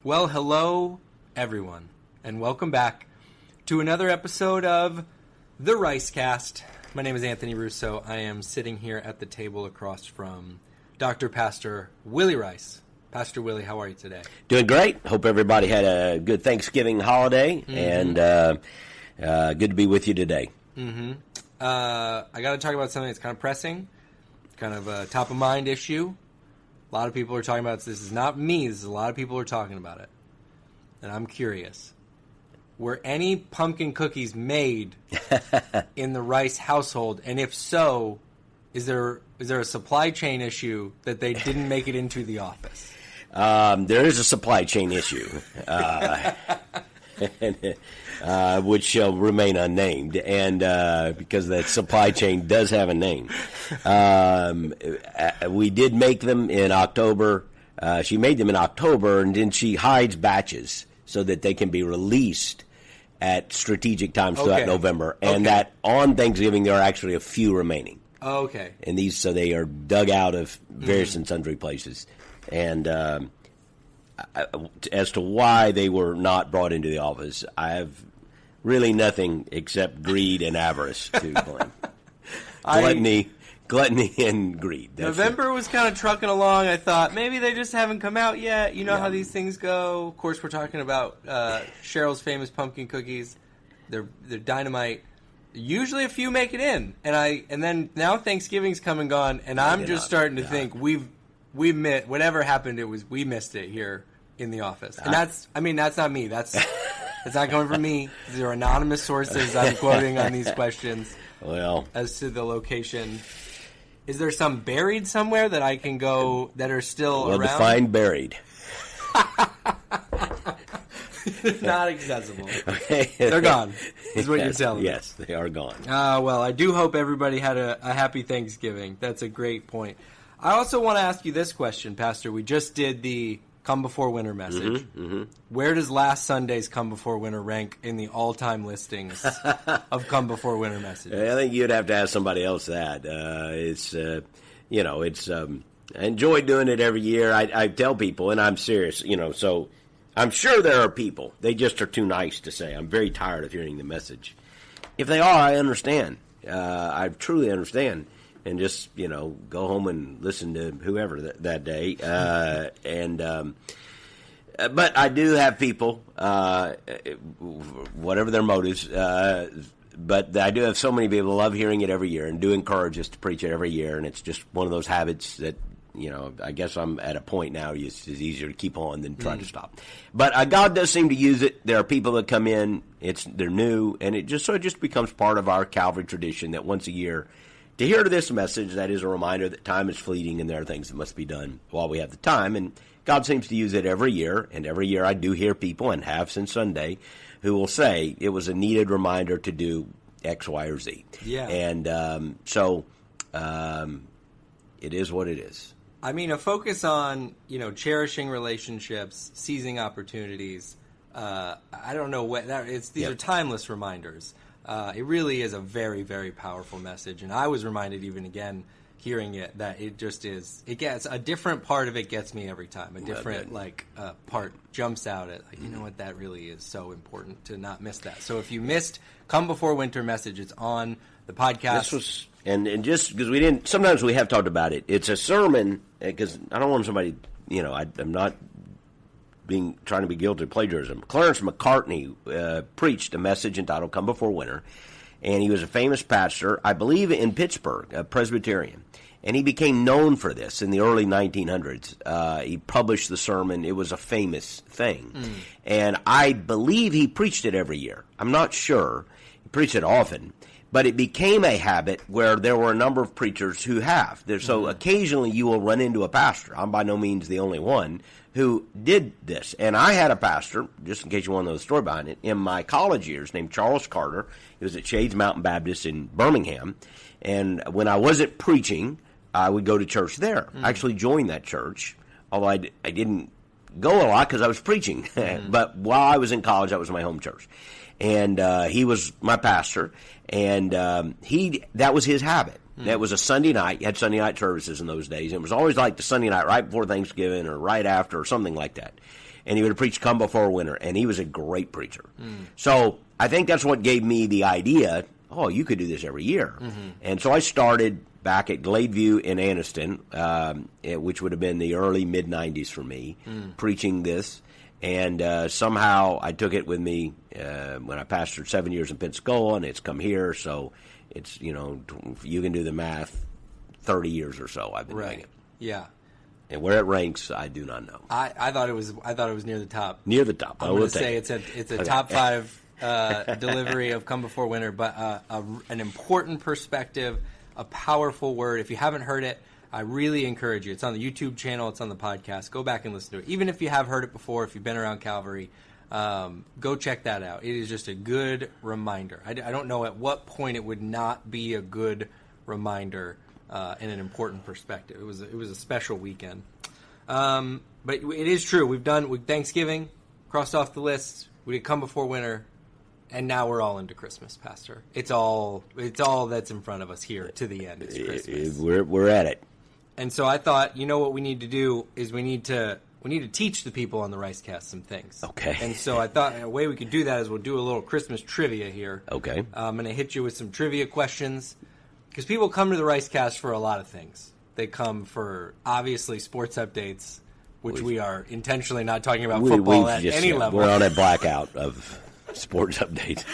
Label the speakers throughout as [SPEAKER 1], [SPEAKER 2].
[SPEAKER 1] Well, hello, everyone, and welcome back to another episode of the Ricecast. My name is Anthony Russo. I am sitting here at the table across from Dr. Pastor Willie Rice. Pastor Willie, how are you today?
[SPEAKER 2] Doing great. Hope everybody had a good Thanksgiving holiday, and good to be with you today.
[SPEAKER 1] I got to talk about something that's kind of pressing, kind of a top-of-mind issue. A lot of people are talking about this. This is not me. This is a lot of people are talking about it. And I'm curious. Were any pumpkin cookies made in the Rice household? And if so, is there a supply chain issue that they didn't make it into the office?
[SPEAKER 2] There is a supply chain issue, which shall remain unnamed, and because that supply chain does have a name. We did make them in October. She made them in October, and then she hides batches so that they can be released at strategic times throughout November, and that on Thanksgiving there are actually a few remaining.
[SPEAKER 1] Okay.
[SPEAKER 2] And these, so they are dug out of various and sundry places. And as to why they were not brought into the office, I have really nothing except greed and avarice to blame. Gluttony and greed.
[SPEAKER 1] November was kind of trucking along. I thought maybe they just haven't come out yet. You know how these things go. Of course, we're talking about Cheryl's famous pumpkin cookies. They're dynamite. Usually a few make it in. And then now Thanksgiving's come and gone, and I'm just starting to think we missed whatever happened. We missed it here in the office, and that's not me. That's not coming from me. These are anonymous sources I'm quoting on these questions.
[SPEAKER 2] Well,
[SPEAKER 1] as to the location, is there some buried somewhere that I can go that are still around?
[SPEAKER 2] Well, define buried.
[SPEAKER 1] Not accessible. They're gone, is what you're telling me.
[SPEAKER 2] Yes, they are gone.
[SPEAKER 1] Well, I do hope everybody had a happy Thanksgiving. That's a great point. I also want to ask you this question, Pastor. We just did the Come Before Winter message. Where does last Sunday's Come Before Winter rank in the all-time listings of Come Before Winter messages?
[SPEAKER 2] I think you'd have to ask somebody else that. I enjoy doing it every year. I tell people, and I'm serious, so I'm sure there are people. They just are too nice to say. I'm very tired of hearing the message. If they are, I understand. I truly understand. And just, go home and listen to whoever that day. But I do have people, whatever their motives, but I do have so many people who love hearing it every year and do encourage us to preach it every year. And it's just one of those habits that, I guess I'm at a point now it's easier to keep on than try to stop. But God does seem to use it. There are people that come in, they're new, and it just becomes part of our Calvary tradition that once a year, to hear this message, that is a reminder that time is fleeting and there are things that must be done while we have the time. And God seems to use it every year. And every year I do hear people, and have since Sunday, who will say it was a needed reminder to do X, Y, or Z.
[SPEAKER 1] Yeah.
[SPEAKER 2] And it is what it is.
[SPEAKER 1] I mean, a focus on, cherishing relationships, seizing opportunities. I don't know what these are timeless reminders. It really is a very, very powerful message, and I was reminded even again hearing it that it just is. It gets a different part of it gets me every time. A different part jumps out at you know what, that really is so important to not miss that. So if you missed Come Before Winter message, it's on the podcast.
[SPEAKER 2] This was and just because we didn't. Sometimes we have talked about it. It's a sermon because I don't want somebody. I'm not trying to be guilty of plagiarism. Clarence McCartney preached a message entitled Come Before Winter, and he was a famous pastor, I believe in Pittsburgh, a Presbyterian, and he became known for this in the early 1900s. He published the sermon. It was a famous thing, and I believe he preached it every year. I'm not sure. He preached it often, but it became a habit where there were a number of preachers who have. So occasionally you will run into a pastor. I'm by no means the only one who did this. And I had a pastor, just in case you want to know the story behind it, in my college years named Charles Carter. He was at Shades Mountain Baptist in Birmingham. And when I wasn't preaching, I would go to church there. I actually joined that church, although I didn't go a lot because I was preaching. But while I was in college, that was my home church. And he was my pastor, and that was his habit. That was a Sunday night. You had Sunday night services in those days. It was always like the Sunday night right before Thanksgiving or right after or something like that. And he would preach Come Before Winter, and he was a great preacher. So I think that's what gave me the idea, you could do this every year. And so I started back at Gladeview in Anniston, which would have been the early, mid-'90s for me, preaching this. And somehow I took it with me when I pastored 7 years in Pensacola, and it's come here. So it's, you can do the math, 30 years or so I've been doing it.
[SPEAKER 1] Yeah.
[SPEAKER 2] And where it ranks, I do not know.
[SPEAKER 1] I thought it was near the top.
[SPEAKER 2] Near the top.
[SPEAKER 1] I'm going to say it's a top 5 delivery of Come Before Winter, but an important perspective, a powerful word. If you haven't heard it, I really encourage you. It's on the YouTube channel. It's on the podcast. Go back and listen to it. Even if you have heard it before, if you've been around Calvary, go check that out. It is just a good reminder. I don't know at what point it would not be a good reminder and an important perspective. It was a special weekend. But it is true. We've done Thanksgiving, crossed off the list. We did Come Before Winter, and now we're all into Christmas, Pastor. It's all that's in front of us here to the end. It's Christmas.
[SPEAKER 2] We're at it.
[SPEAKER 1] And so I thought, what we need to do is we need to teach the people on the Ricecast some things.
[SPEAKER 2] Okay.
[SPEAKER 1] And so I thought a way we could do that is we'll do a little Christmas trivia here.
[SPEAKER 2] Okay.
[SPEAKER 1] I'm going to hit you with some trivia questions because people come to the Ricecast for a lot of things. They come for, obviously, sports updates, which we are intentionally not talking about football at any level.
[SPEAKER 2] We're on a blackout of sports updates.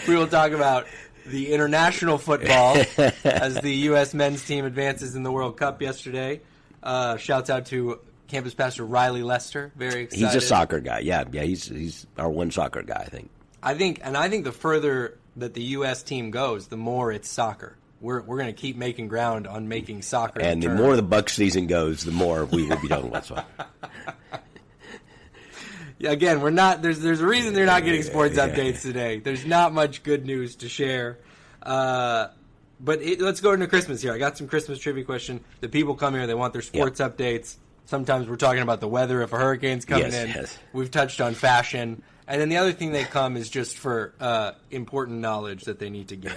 [SPEAKER 1] We will talk about the international football as the U.S. men's team advances in the World Cup yesterday. Shouts out to campus pastor Riley Lester. Very excited.
[SPEAKER 2] He's a soccer guy. Yeah. He's our one soccer guy, I think.
[SPEAKER 1] I think the further that the U.S. team goes, the more it's soccer. We're going to keep making ground on making soccer.
[SPEAKER 2] And the more the Bucs season goes, the more we will be talking about soccer.
[SPEAKER 1] Yeah, again, we're not. There's a reason they're not getting sports updates today. There's not much good news to share. But let's go into Christmas here. I got some Christmas trivia question. The people come here, they want their sports updates. Sometimes we're talking about the weather if a hurricane's coming in. Yes. We've touched on fashion. And then the other thing they come is just for important knowledge that they need to gain.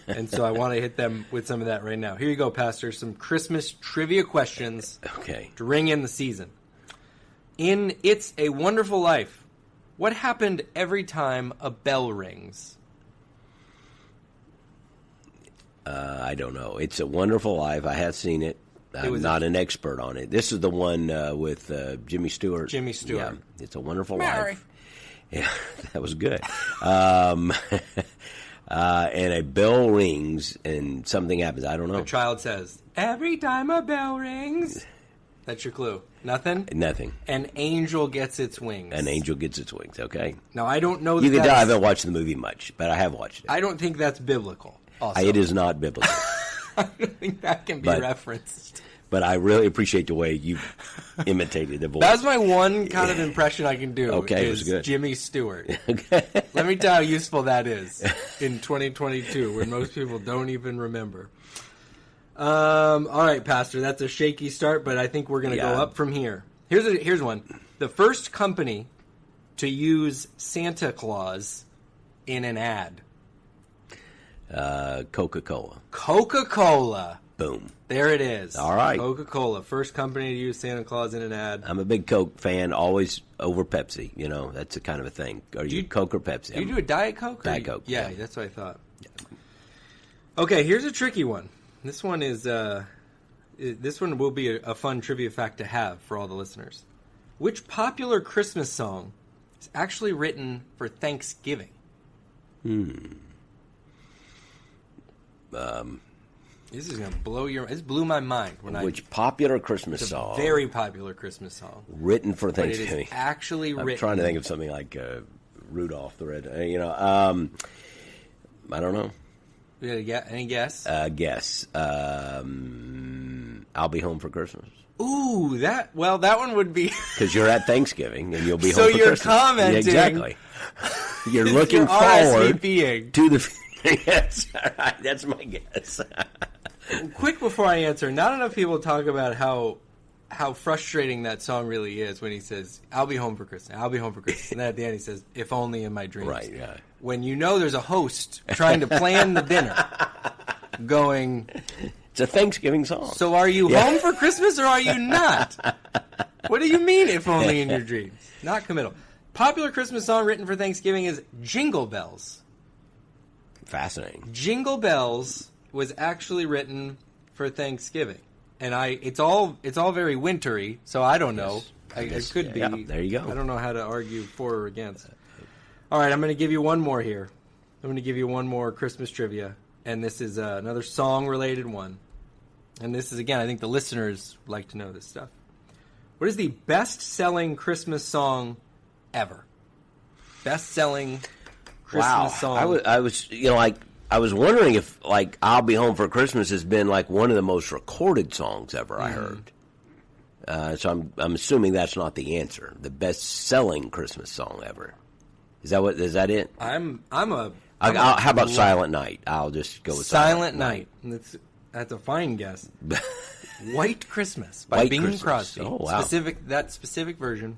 [SPEAKER 1] And so I want to hit them with some of that right now. Here you go, Pastor. Some Christmas trivia questions to ring in the season. In It's a Wonderful Life, what happened every time a bell rings?
[SPEAKER 2] I don't know. It's a Wonderful Life. I have seen it. I'm not an expert on it. This is the one with Jimmy Stewart.
[SPEAKER 1] Jimmy Stewart.
[SPEAKER 2] Yeah, It's a Wonderful Life. Yeah, that was good. And a bell rings and something happens. I don't know.
[SPEAKER 1] A child says, every time a bell rings. That's your clue. Nothing?
[SPEAKER 2] Nothing.
[SPEAKER 1] An angel gets its wings.
[SPEAKER 2] An angel gets its wings, okay.
[SPEAKER 1] Now, I don't know
[SPEAKER 2] that you can tell I haven't watched the movie much, but I have watched it.
[SPEAKER 1] I don't think that's biblical. Also.
[SPEAKER 2] It is not biblical.
[SPEAKER 1] I don't think that can be referenced.
[SPEAKER 2] But I really appreciate the way you imitated the voice.
[SPEAKER 1] That's my one kind of impression I can do.
[SPEAKER 2] Okay,
[SPEAKER 1] it
[SPEAKER 2] was good.
[SPEAKER 1] Jimmy Stewart. Okay. Let me tell you how useful that is in 2022 when most people don't even remember. All right, Pastor, that's a shaky start, but I think we're going to go up from here. Here's one. The first company to use Santa Claus in an ad.
[SPEAKER 2] Coca-Cola.
[SPEAKER 1] Coca-Cola.
[SPEAKER 2] Boom.
[SPEAKER 1] There it is.
[SPEAKER 2] All right.
[SPEAKER 1] Coca-Cola, first company to use Santa Claus in an ad.
[SPEAKER 2] I'm a big Coke fan, always over Pepsi. That's a kind of a thing. Are you Coke or Pepsi?
[SPEAKER 1] Do you do a Diet Coke?
[SPEAKER 2] Diet Coke.
[SPEAKER 1] Yeah, that's what I thought. Yeah. Okay, here's a tricky one. This one will be a fun trivia fact to have for all the listeners. Which popular Christmas song is actually written for Thanksgiving? This is going to blow your... This blew my mind.
[SPEAKER 2] Which popular Christmas song?
[SPEAKER 1] It's a very popular Christmas song.
[SPEAKER 2] Written for Thanksgiving.
[SPEAKER 1] But it is actually written...
[SPEAKER 2] I'm trying to think of something like Rudolph the Red... I don't know.
[SPEAKER 1] Any guess?
[SPEAKER 2] Guess. I'll Be Home for Christmas.
[SPEAKER 1] Ooh, that one would be...
[SPEAKER 2] Because you're at Thanksgiving and you'll be home
[SPEAKER 1] for
[SPEAKER 2] Christmas.
[SPEAKER 1] So you're commenting...
[SPEAKER 2] Yeah, exactly. You're looking forward to the... Yes, all right, that's my guess.
[SPEAKER 1] Quick before I answer, not enough people talk about how how frustrating that song really is when he says, "I'll be home for Christmas. I'll be home for Christmas," and then at the end he says, "If only in my dreams."
[SPEAKER 2] Right. Yeah.
[SPEAKER 1] When you know there's a host trying to plan the dinner, going,
[SPEAKER 2] It's a Thanksgiving song.
[SPEAKER 1] "So are you home for Christmas or are you not?" What do you mean, if only in your dreams? Not committal. Popular Christmas song written for Thanksgiving is Jingle Bells.
[SPEAKER 2] Fascinating.
[SPEAKER 1] Jingle Bells was actually written for Thanksgiving. And it's all very wintry, so I don't know. It could be.
[SPEAKER 2] Yeah, there you go.
[SPEAKER 1] I don't know how to argue for or against. All right, I'm going to give you one more here. I'm going to give you one more Christmas trivia. And this is another song-related one. And this is, again, I think the listeners like to know this stuff. What is the best-selling Christmas song ever? Best-selling Christmas song.
[SPEAKER 2] I was, I was wondering if, "I'll Be Home for Christmas" has been, one of the most recorded songs ever I heard. So I'm assuming that's not the answer. The best-selling Christmas song ever. Is that it?
[SPEAKER 1] How
[SPEAKER 2] about Silent Night? I'll just go with
[SPEAKER 1] Silent Night. That's a fine guess. White Christmas by Bing Crosby.
[SPEAKER 2] Oh, wow.
[SPEAKER 1] That specific version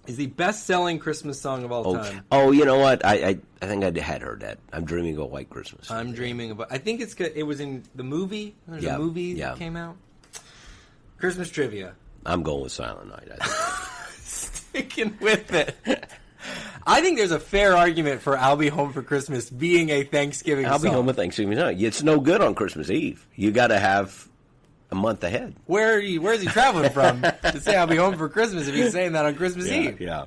[SPEAKER 1] is the best-selling Christmas song of all time.
[SPEAKER 2] Oh, you know what? I think I had heard that. I'm Dreaming of a White Christmas.
[SPEAKER 1] I think it was in the movie. There's a movie that came out. Christmas trivia.
[SPEAKER 2] I'm going with Silent Night, I think.
[SPEAKER 1] Sticking with it. I think there's a fair argument for "I'll Be Home for Christmas" being a Thanksgiving song.
[SPEAKER 2] I'll be home with Thanksgiving night. It's no good on Christmas Eve. You got to have a month ahead.
[SPEAKER 1] Where's he traveling from to say "I'll be home for Christmas" if he's saying that on Christmas Eve?
[SPEAKER 2] Yeah.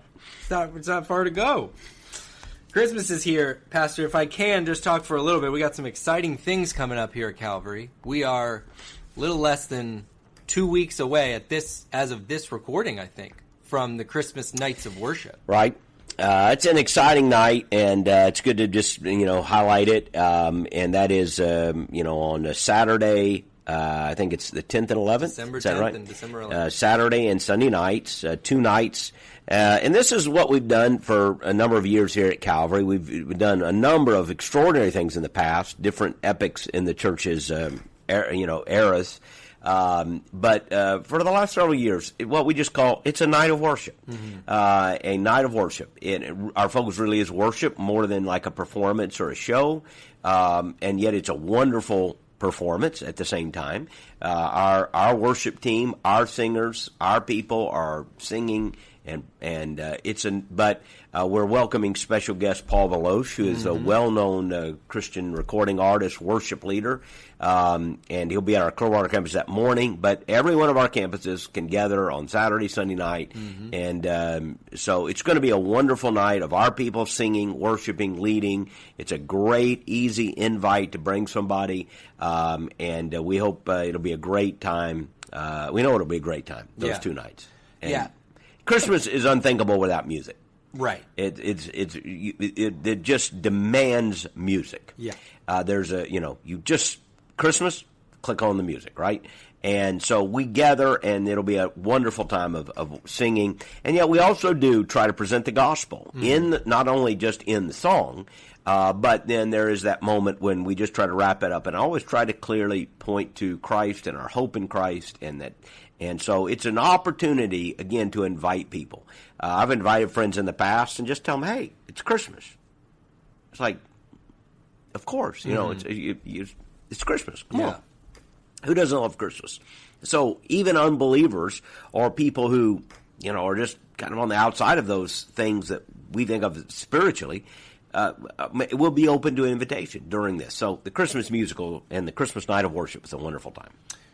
[SPEAKER 1] It's not far to go. Christmas is here, Pastor. If I can just talk for a little bit, we got some exciting things coming up here at Calvary. We are a little less than 2 weeks away as of this recording, I think, from the Christmas nights of worship.
[SPEAKER 2] Right. It's an exciting night, and it's good to just highlight it. And that is on a Saturday. I think it's the 10th and 11th.
[SPEAKER 1] December 10th and December 11th.
[SPEAKER 2] Saturday and Sunday nights, 2 nights. And this is what we've done for a number of years here at Calvary. We've done a number of extraordinary things in the past, different epics in the church's eras. But for the last several years, what we just call it's a night of worship, a night of worship. Our focus really is worship more than like a performance or a show, and yet it's a wonderful performance at the same time. Our worship team, our singers, our people are singing, but we're welcoming special guest Paul Veloche, who is a well-known Christian recording artist, worship leader, and he'll be at our Clearwater campus that morning. But every one of our campuses can gather on Saturday, Sunday night, and so it's going to be a wonderful night of our people singing, worshiping, leading. It's a great, easy invite to bring somebody, and we hope it'll be a great time. We know it'll be a great time, those 2 nights. And Christmas is unthinkable without music.
[SPEAKER 1] Right.
[SPEAKER 2] It just demands music.
[SPEAKER 1] Yeah.
[SPEAKER 2] There's Christmas, click on the music, right? And so we gather, and it'll be a wonderful time of singing. And yet we also do try to present the gospel in not only just in the song, but then there is that moment when we just try to wrap it up. And I always try to clearly point to Christ and our hope in Christ, and so it's an opportunity, again, to invite people. I've invited friends in the past and just tell them, hey, it's Christmas. It's like, of course, it's Christmas. Come on. Who doesn't love Christmas? So even unbelievers or people who, are just kind of on the outside of those things that we think of spiritually, will be open to an invitation during this. So the Christmas musical and the Christmas night of worship is a wonderful time.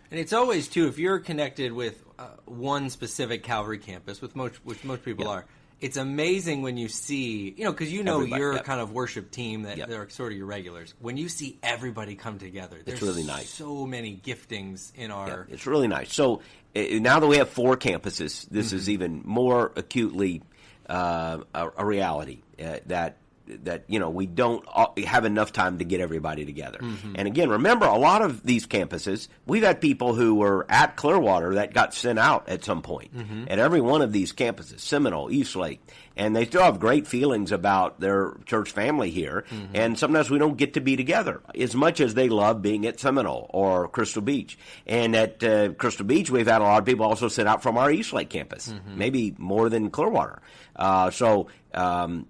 [SPEAKER 1] And it's always, too, if you're connected with one specific Calvary campus, which most people are, it's amazing when you see, because your kind of worship team that they're sort of your regulars. When you see everybody come together, there's
[SPEAKER 2] really nice.
[SPEAKER 1] So many giftings in our...
[SPEAKER 2] Yeah, it's really nice. So now that we have 4 campuses, this is even more acutely a reality that we don't have enough time to get everybody together. And again, remember, a lot of these campuses, we've had people who were at Clearwater that got sent out at some point at every one of these campuses, Seminole, Eastlake, and they still have great feelings about their church family here. And sometimes we don't get to be together as much as they love being at Seminole or Crystal Beach. And at Crystal Beach, we've had a lot of people also sent out from our Eastlake campus, maybe more than Clearwater. And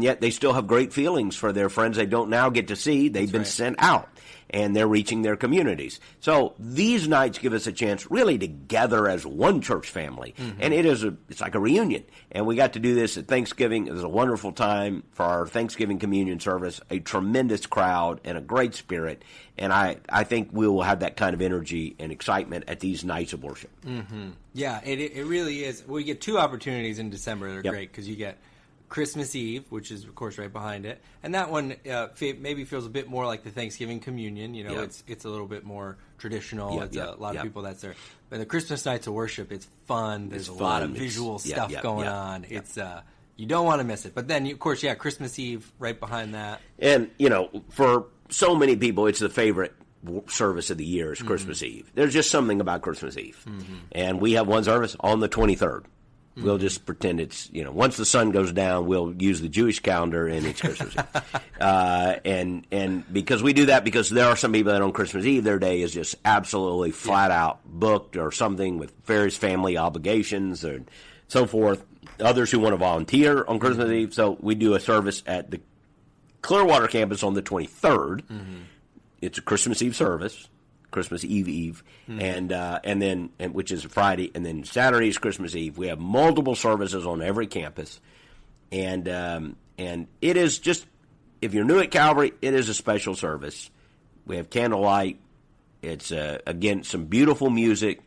[SPEAKER 2] yet they still have great feelings for their friends they don't now get to see. They've been sent out, and they're reaching their communities. So these nights give us a chance really to gather as one church family, and it's like a reunion. And we got to do this at Thanksgiving. It was a wonderful time for our Thanksgiving communion service, a tremendous crowd and a great spirit. And I think we will have that kind of energy and excitement at these nights of worship.
[SPEAKER 1] Yeah, it really is. We get two opportunities in December that are great, because you get Christmas Eve, which is, of course, right behind it. And that one maybe feels a bit more like the Thanksgiving communion. It's a little bit more traditional. It's a lot of people that's there. But the Christmas nights of worship, it's fun. There's a lot of visual stuff going on. It's you don't want to miss it. But then, of course, Christmas Eve right behind that.
[SPEAKER 2] And, for so many people, it's the favorite service of the year is Christmas Eve. There's just something about Christmas Eve. And we have one service on the 23rd. We'll just pretend it's, once the sun goes down, we'll use the Jewish calendar and it's Christmas Eve. And because we do that, because there are some people that on Christmas Eve, their day is just absolutely flat out booked or something with various family obligations and so forth. Others who want to volunteer on Christmas Eve. So we do a service at the Clearwater campus on the 23rd. It's a Christmas Eve service. Christmas Eve, and then which is Friday, and then Saturday is Christmas Eve. We have multiple services on every campus, and it is just, if you're new at Calvary, it is a special service. We have candlelight. It's again some beautiful music.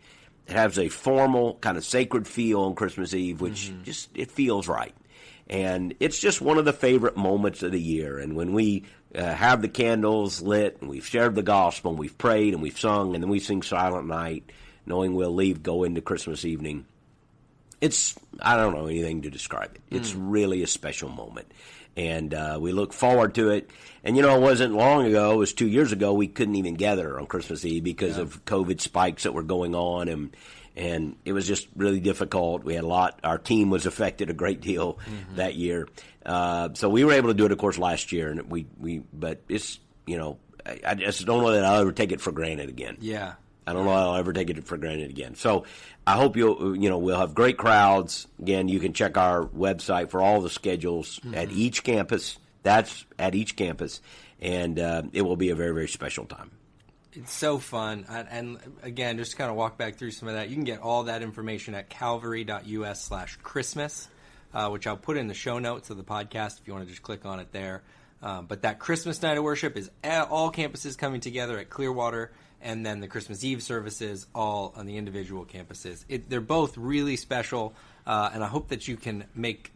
[SPEAKER 2] It has a formal kind of sacred feel on Christmas Eve, which just it feels right, and it's just one of the favorite moments of the year. And when we have the candles lit, and we've shared the gospel, and we've prayed, and we've sung, and then we sing Silent Night, knowing we'll go into Christmas evening. I don't know anything to describe it. It's really a special moment. And we look forward to it. And, it wasn't long ago, it was 2 years ago, we couldn't even gather on Christmas Eve because of COVID spikes that were going on, and it was just really difficult. We had our team was affected a great deal that year. So we were able to do it, of course, last year, and but it's, I just don't know that I'll ever take it for granted again.
[SPEAKER 1] Yeah.
[SPEAKER 2] I don't know I'll ever take it for granted again. So I hope we'll have great crowds. Again, you can check our website for all the schedules at each campus. That's at each campus, and it will be a very, very special time.
[SPEAKER 1] It's so fun. And again, just to kind of walk back through some of that, you can get all that information at calvary.us/Christmas, which I'll put in the show notes of the podcast if you want to just click on it there. But that Christmas night of worship is all campuses coming together at Clearwater, and then the Christmas Eve services all on the individual campuses. They're both really special, and I hope that you can make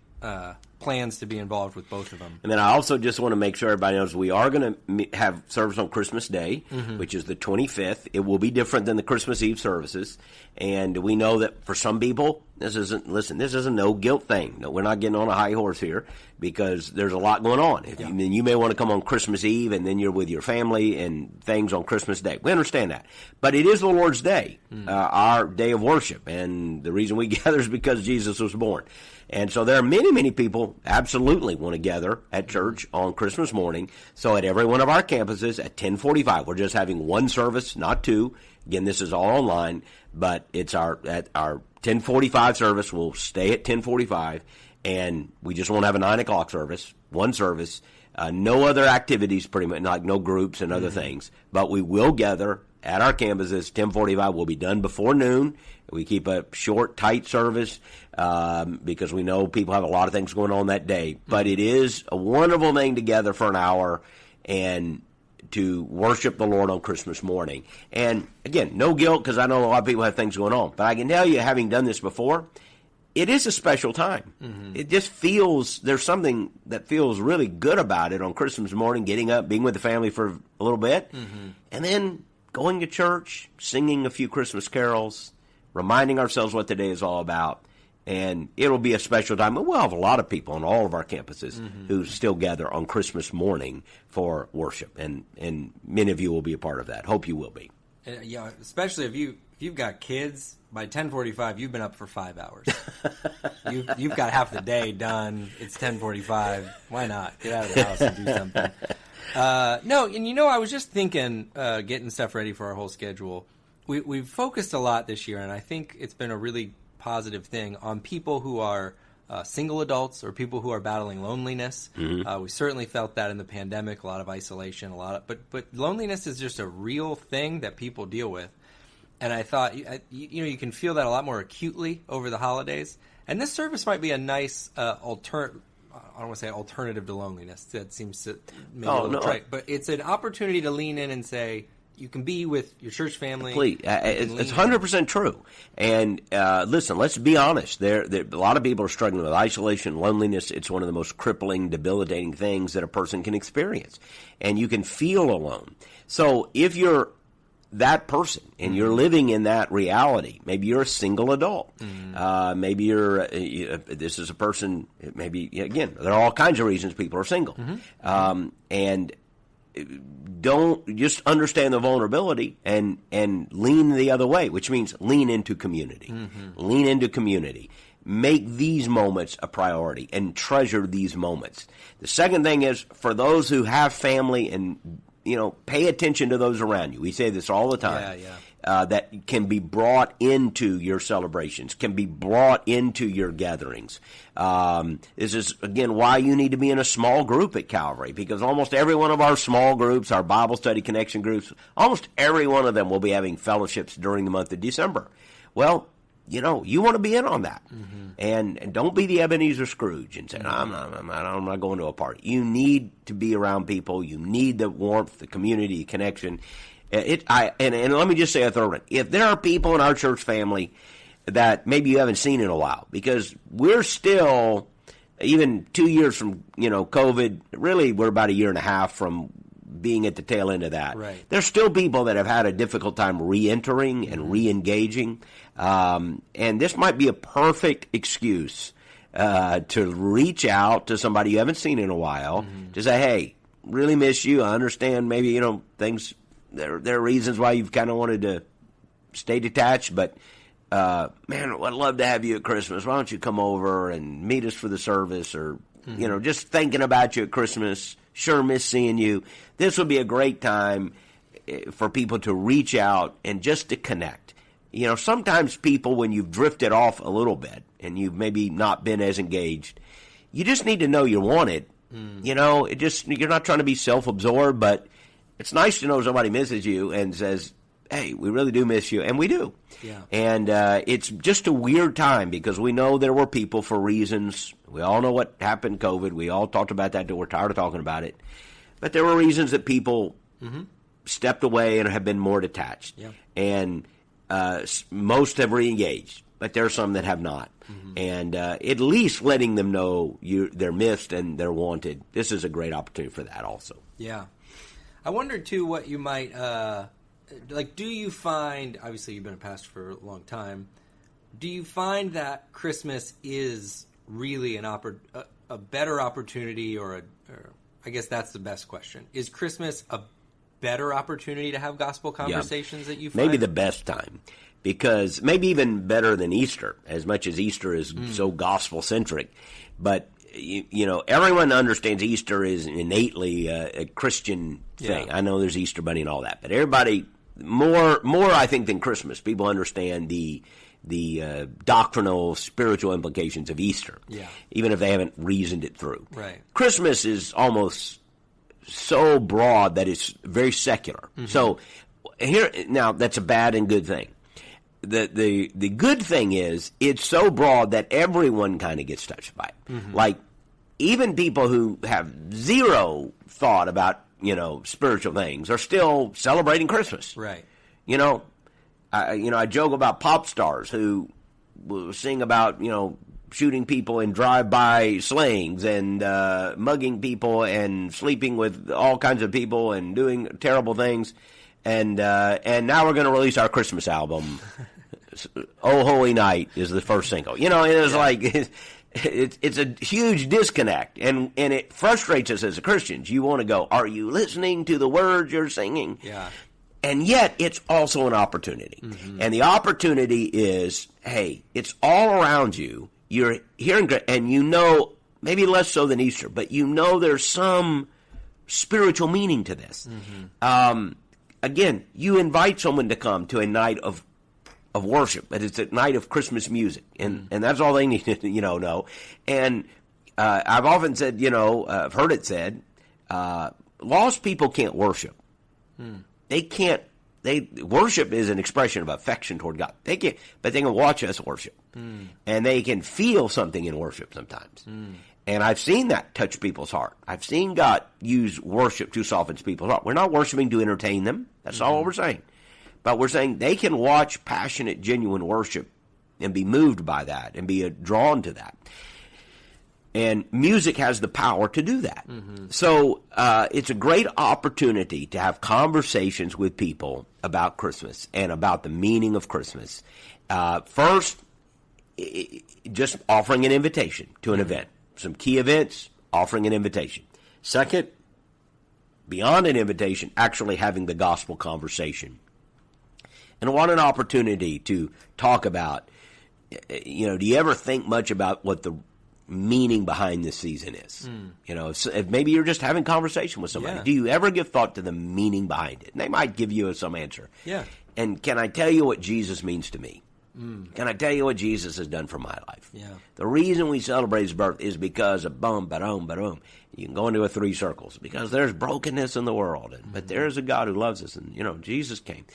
[SPEAKER 1] plans to be involved with both of them.
[SPEAKER 2] And then I also just want to make sure everybody knows we are going to have service on Christmas Day, which is the 25th. It will be different than the Christmas Eve services. And we know that for some people, this is a no-guilt thing. No, we're not getting on a high horse here because there's a lot going on. You may want to come on Christmas Eve and then you're with your family and things on Christmas Day. We understand that. But it is the Lord's Day, our day of worship. And the reason we gather is because Jesus was born. And so there are many, many people absolutely want to gather at church on Christmas morning. So at every one of our campuses at 10:45, we're just having one service, not two. Again, this is all online, but it's at our 10:45 service. We'll stay at 10:45, and we just won't have a 9 o'clock service, one service. No other activities, pretty much, like no groups and other things. But we will gather at our campuses, 10:45. We'll be done before noon. We keep a short, tight service because we know people have a lot of things going on that day. But it is a wonderful thing to gather for an hour and to worship the Lord on Christmas morning. And, again, no guilt because I know a lot of people have things going on. But I can tell you, having done this before, it is a special time. It just feels, there's something that feels really good about it on Christmas morning, getting up, being with the family for a little bit, and then going to church, singing a few Christmas carols, reminding ourselves what the day is all about, And it'll be a special time. We'll have a lot of people on all of our campuses who still gather on Christmas morning for worship. And many of you will be a part of that. Hope you will be.
[SPEAKER 1] Yeah, especially if you've got kids. By 10:45, you've been up for 5 hours. You've got half the day done. It's 10:45. Why not? Get out of the house and do something. No, and I was just thinking, getting stuff ready for our whole schedule. We've focused a lot this year, and I think it's been a really positive thing on people who are single adults or people who are battling loneliness. We certainly felt that in the pandemic, a lot of isolation, but loneliness is just a real thing that people deal with. And I thought, you can feel that a lot more acutely over the holidays. And this service might be a nice I don't want to say alternative to loneliness. That seems to maybe a little trite. But it's an opportunity to lean in and say, you can be with your church family.
[SPEAKER 2] Please, it's 100% true. And listen, let's be honest. There, a lot of people are struggling with isolation, loneliness. It's one of the most crippling, debilitating things that a person can experience. And you can feel alone. So if you're that person and you're living in that reality, maybe you're a single adult. Maybe you're this is a person, maybe, again, there are all kinds of reasons people are single. And don't just understand the vulnerability and lean the other way, which means lean into community. Lean into community. Make these moments a priority and treasure these moments. The second thing is, for those who have family, and pay attention to those around you. We say this all the time. That can be brought into your celebrations, can be brought into your gatherings. This is, again, why you need to be in a small group at Calvary, because almost every one of our small groups, our Bible study connection groups, almost every one of them will be having fellowships during the month of December. Well, you want to be in on that. And don't be the Ebenezer Scrooge and say, I'm not going to a party. You need to be around people. You need the warmth, the community, connection. And let me just say a third one. If there are people in our church family that maybe you haven't seen in a while, because we're still, even 2 years from, COVID, really we're about a year and a half from being at the tail end of that.
[SPEAKER 1] Right.
[SPEAKER 2] There's still people that have had a difficult time re-entering and re-engaging. And this might be a perfect excuse to reach out to somebody you haven't seen in a while to say, hey, really miss you. I understand maybe, things, there are reasons why you've kind of wanted to stay detached, but man, I'd love to have you at Christmas. Why don't you come over and meet us for the service, or, just thinking about you at Christmas. Sure miss seeing you. This would be a great time for people to reach out and just to connect. Sometimes people, when you've drifted off a little bit and you've maybe not been as engaged, you just need to know you're wanted. You're not trying to be self-absorbed, but it's nice to know somebody misses you and says, hey, we really do miss you, and we do.
[SPEAKER 1] Yeah.
[SPEAKER 2] And it's just a weird time, because we know there were people, for reasons. We all know what happened, COVID. We all talked about that, we're tired of talking about it. But there were reasons that people stepped away and have been more detached.
[SPEAKER 1] Yeah.
[SPEAKER 2] And most have re-engaged, but there are some that have not. And at least letting them know they're missed and they're wanted. This is a great opportunity for that also.
[SPEAKER 1] Yeah. I wonder, too, what you might do you find, obviously you've been a pastor for a long time, do you find that Christmas is really a better opportunity, or I guess that's the best question. Is Christmas a better opportunity to have gospel conversations that you find?
[SPEAKER 2] Maybe the best time, because maybe even better than Easter, as much as Easter is so gospel-centric. But, everyone understands Easter is innately a Christian thing. I know there's Easter Bunny and all that, but everybody, more I think than Christmas, people understand the doctrinal, spiritual implications of Easter, even if they haven't reasoned it through.
[SPEAKER 1] Right.
[SPEAKER 2] Christmas is almost so broad that it's very secular. So now that's a bad and good thing. The good thing is it's so broad that everyone kind of gets touched by it. Like, even people who have zero thought about spiritual things are still celebrating Christmas.
[SPEAKER 1] Right.
[SPEAKER 2] I joke about pop stars who will sing about shooting people in drive-by slings and mugging people and sleeping with all kinds of people and doing terrible things, and now we're going to release our Christmas album Oh Holy Night is the first single. You know, it was like it's a huge disconnect, and it frustrates us as Christians. You want to go, are you listening to the words you're singing?
[SPEAKER 1] Yeah.
[SPEAKER 2] And yet, it's also an opportunity. Mm-hmm. And the opportunity is, hey, it's all around you. You're hearing, and you know, maybe less so than Easter, but you know there's some spiritual meaning to this. Mm-hmm. Again, you invite someone to come to a night of worship, but it's a night of Christmas music, and that's all they need to know. And I've often said, I've heard it said, lost people can't worship. They can't. Worship is an expression of affection toward God. They can't, but they can watch us worship, and they can feel something in worship sometimes. And I've seen that touch people's heart. I've seen God use worship to soften people's heart. We're not worshiping to entertain them. That's not what we're saying. But we're saying they can watch passionate, genuine worship and be moved by that and be drawn to that. And music has the power to do that. Mm-hmm. So it's a great opportunity to have conversations with people about Christmas and about the meaning of Christmas. First, just offering an invitation to an event. Some key events, offering an invitation. Second, beyond an invitation, actually having the gospel conversation. And what an opportunity to talk about, do you ever think much about what the meaning behind this season is? If maybe you're just having conversation with somebody. Yeah. Do you ever give thought to the meaning behind it? And they might give you some answer. Yeah. And can I tell you what Jesus means to me? Can I tell you what Jesus has done for my life? Yeah. The reason we celebrate his birth is because of boom, ba-dum, ba-dum. You can go into a 3 circles because there's brokenness in the world, but there's a God who loves us, and Jesus came.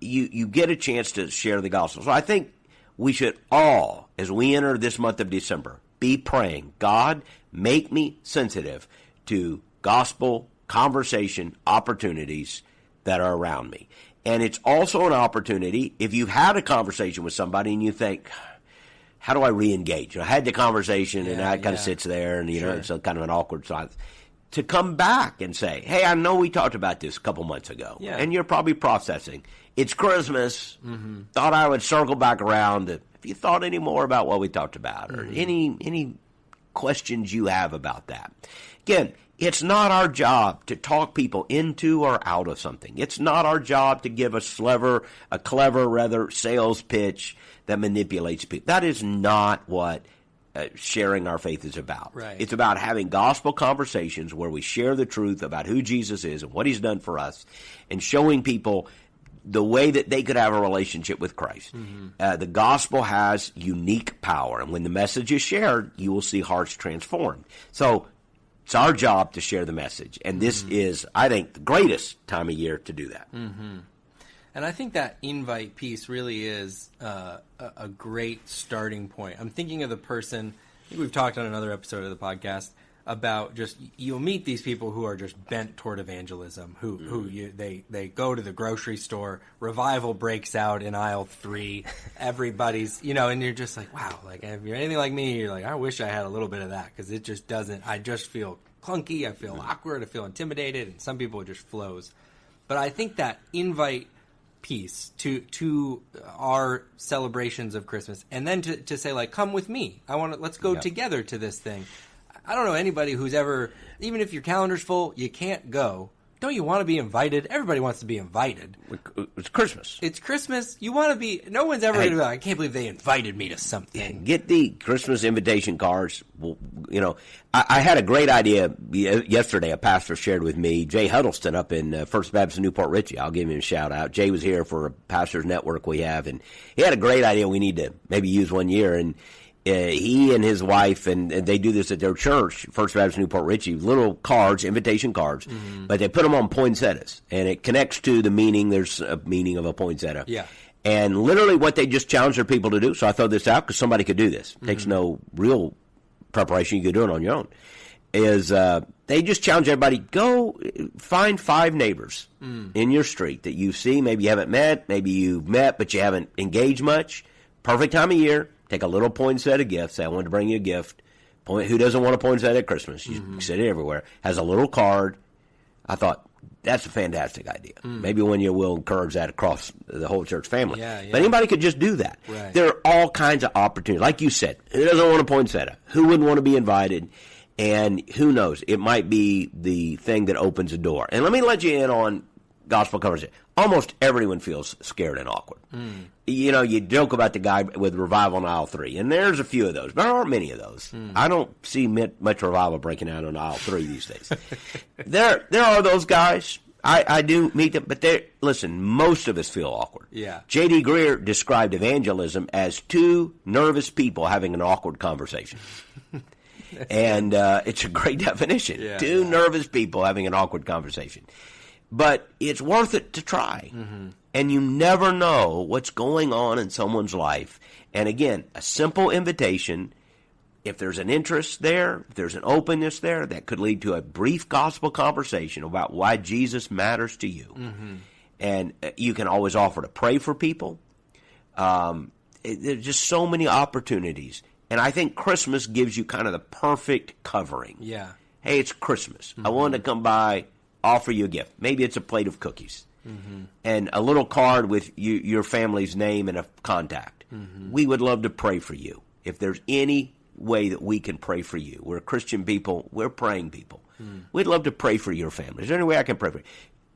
[SPEAKER 2] You get a chance to share the gospel. So I think we should all, as we enter this month of December, be praying, God, make me sensitive to gospel conversation opportunities that are around me. And it's also an opportunity, if you've had a conversation with somebody and you think, how do I re-engage? I had the conversation and that kind of sits there and, it's a kind of an awkward silence. To come back and say, hey, I know we talked about this a couple months ago. Yeah. And you're probably processing. It's Christmas. Mm-hmm. Thought I would circle back around. Have you thought any more about what we talked about? Or any questions you have about that? Again, it's not our job to talk people into or out of something. It's not our job to give a clever sales pitch that manipulates people. That is not what sharing our faith is about. Right. It's about having gospel conversations where we share the truth about who Jesus is and what he's done for us and showing people the way that they could have a relationship with Christ. Mm-hmm. The gospel has unique power, and when the message is shared, you will see hearts transformed. So it's our job to share the message, and this is, I think, the greatest time of year to do that.
[SPEAKER 1] Mm-hmm. And I think that invite piece really is a great starting point. I'm thinking of the person, I think we've talked on another episode of the podcast, about just, you'll meet these people who are just bent toward evangelism, they go to the grocery store, revival breaks out in aisle 3, everybody's, and you're just like, wow, like if you're anything like me, you're like, I wish I had a little bit of that, because it just doesn't, I just feel clunky, I feel awkward, I feel intimidated, and some people it just flows. But I think that invite piece to our celebrations of Christmas, and then to say, like, come with me, let's go together to this thing. I don't know anybody who's ever, even if your calendar's full, you can't go. Don't you want to be invited? Everybody wants to be invited.
[SPEAKER 2] It's Christmas.
[SPEAKER 1] It's Christmas. You want to be, no one's ever going to be like, I can't believe they invited me to something.
[SPEAKER 2] Get the Christmas invitation cards. I had a great idea yesterday. A pastor shared with me, Jay Huddleston up in First Baptist Newport Richie. I'll give him a shout out. Jay was here for a pastor's network we have, and he had a great idea we need to maybe use one year. And he and his wife, and they do this at their church, First Baptist Newport Richie, little cards, invitation cards, but they put them on poinsettias, and it connects to the meaning. There's a meaning of a poinsettia. Yeah. And literally what they just challenge their people to do, so I throw this out because somebody could do this. It takes no real preparation. You could do it on your own. Is they just challenge everybody, go find 5 neighbors in your street that you see, maybe you haven't met, maybe you've met but you haven't engaged much. Perfect time of year. Take a little poinsettia gift. Say, I wanted to bring you a gift. Who doesn't want a poinsettia at Christmas? You see it everywhere. Has a little card. I thought, That's a fantastic idea. Maybe one year we'll encourage that across the whole church family.
[SPEAKER 1] Yeah.
[SPEAKER 2] But anybody could just do that.
[SPEAKER 1] Right.
[SPEAKER 2] There are all kinds of opportunities. Like you said, who doesn't want a poinsettia? Who wouldn't want to be invited? And who knows? It might be the thing that opens a door. And let me let you in on gospel conversation. Almost everyone feels scared and awkward. You know, you joke about the guy with revival on aisle 3, and there's a few of those, but there aren't many of those. I don't see much revival breaking out on aisle 3 these days. There are those guys. I do meet them, but listen, most of us feel awkward.
[SPEAKER 1] Yeah.
[SPEAKER 2] J.D. Greer described evangelism as two nervous people having an awkward conversation. And it's a great definition.
[SPEAKER 1] Yeah,
[SPEAKER 2] two nervous people having an awkward conversation. But it's worth it to try. And you never know what's going on in someone's life. And again, a simple invitation, if there's an interest there, if there's an openness there, that could lead to a brief gospel conversation about why Jesus matters to you. And you can always offer to pray for people. There's just so many opportunities. And I think Christmas gives you kind of the perfect covering.
[SPEAKER 1] Yeah.
[SPEAKER 2] Hey, it's Christmas. I want to come by, offer you a gift. Maybe it's a plate of cookies and a little card with your family's name and a contact. We would love to pray for you. If there's any way that we can pray for you, we're Christian people, we're praying people. We'd love to pray for your family. Is there any way I can pray for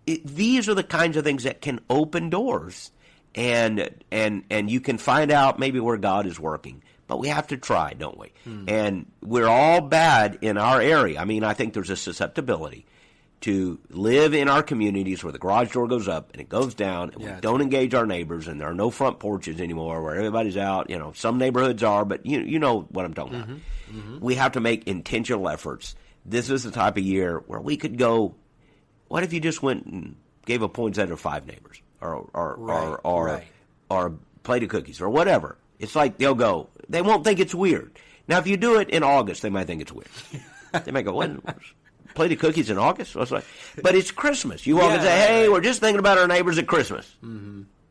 [SPEAKER 2] you? These are the kinds of things that can open doors, and you can find out maybe where God is working. But we have to try, don't we? And we're all bad in our area. I mean, I think there's a susceptibility to live in our communities where the garage door goes up and it goes down, and we don't engage our neighbors, and there are no front porches anymore where everybody's out. You know, some neighborhoods are, but you know what I'm talking about. We have to make intentional efforts. This is the type of year where we could go, what if you just went and gave a poinsettia to 5 neighbors or a plate of cookies or whatever? It's like they'll go, they won't think it's weird. Now, if you do it in August, they might think it's weird. They might go, what? Plate of cookies in August? But it's Christmas. You walk and say, hey, we're just thinking about our neighbors at Christmas.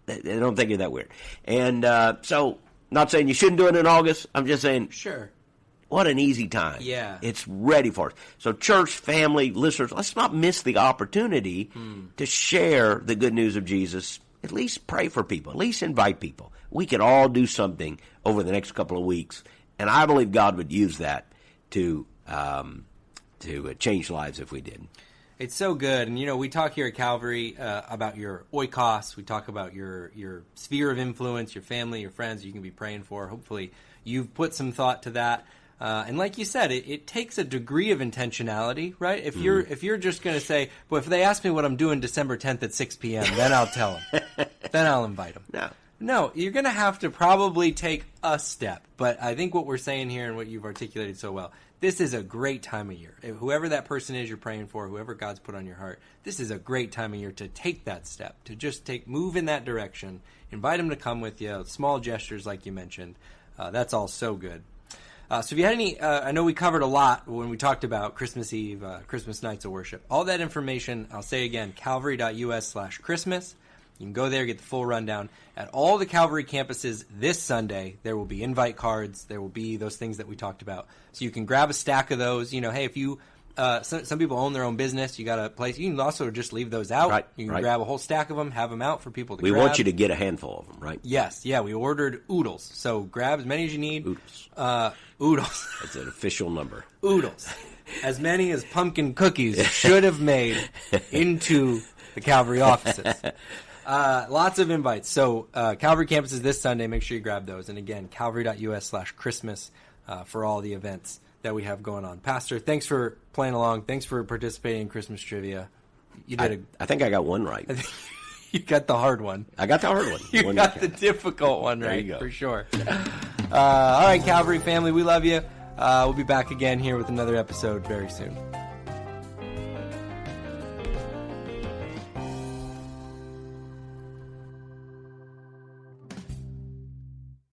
[SPEAKER 2] They don't think you're that weird. And so, not saying you shouldn't do it in August. I'm just saying, what an easy time.
[SPEAKER 1] Yeah.
[SPEAKER 2] It's ready for us. So church, family, listeners, let's not miss the opportunity to share the good news of Jesus. At least pray for people. At least invite people. We can all do something over the next couple of weeks. And I believe God would use that to change lives if we did.
[SPEAKER 1] It's so good. And, you know, we talk here at Calvary about your oikos. We talk about your sphere of influence, your family, your friends you can be praying for. Hopefully you've put some thought to that. And like you said, it takes a degree of intentionality, right? If you're just going to say, well, if they ask me what I'm doing December 10th at 6 p.m., then I'll tell them. Then I'll invite them. No, you're going to have to probably take a step. But I think what we're saying here and what you've articulated so well, this is a great time of year. Whoever that person is you're praying for, whoever God's put on your heart, this is a great time of year to take that step, to just move in that direction, invite them to come with you, small gestures like you mentioned. That's all so good. So if you had any, I know we covered a lot when we talked about Christmas Eve, Christmas nights of worship. All that information, I'll say again, calvary.us/Christmas. You can go there, get the full rundown. At all the Calvary campuses this Sunday, there will be invite cards. There will be those things that we talked about. So you can grab a stack of those. You know, hey, if you, some people own their own business, you got a place. You can also just leave those out. You can grab a whole stack of them, have them out for people to grab.
[SPEAKER 2] We want you to get a handful of them, right?
[SPEAKER 1] Yes. Yeah, we ordered oodles. So grab as many as you need.
[SPEAKER 2] Oodles.
[SPEAKER 1] Oodles.
[SPEAKER 2] That's an official number.
[SPEAKER 1] Oodles. As many as pumpkin cookies should have made into the Calvary offices. Lots of invites. So Calvary campuses this Sunday. Make sure you grab those. And again, calvary.us/Christmas for all the events that we have going on. Pastor, thanks for playing along. Thanks for participating in Christmas trivia. You did
[SPEAKER 2] I think I got one right.
[SPEAKER 1] You got the hard one.
[SPEAKER 2] I got the hard one.
[SPEAKER 1] You got the difficult one right,
[SPEAKER 2] there you go.
[SPEAKER 1] For sure. All right, Calvary family, we love you. We'll be back again here with another episode very soon.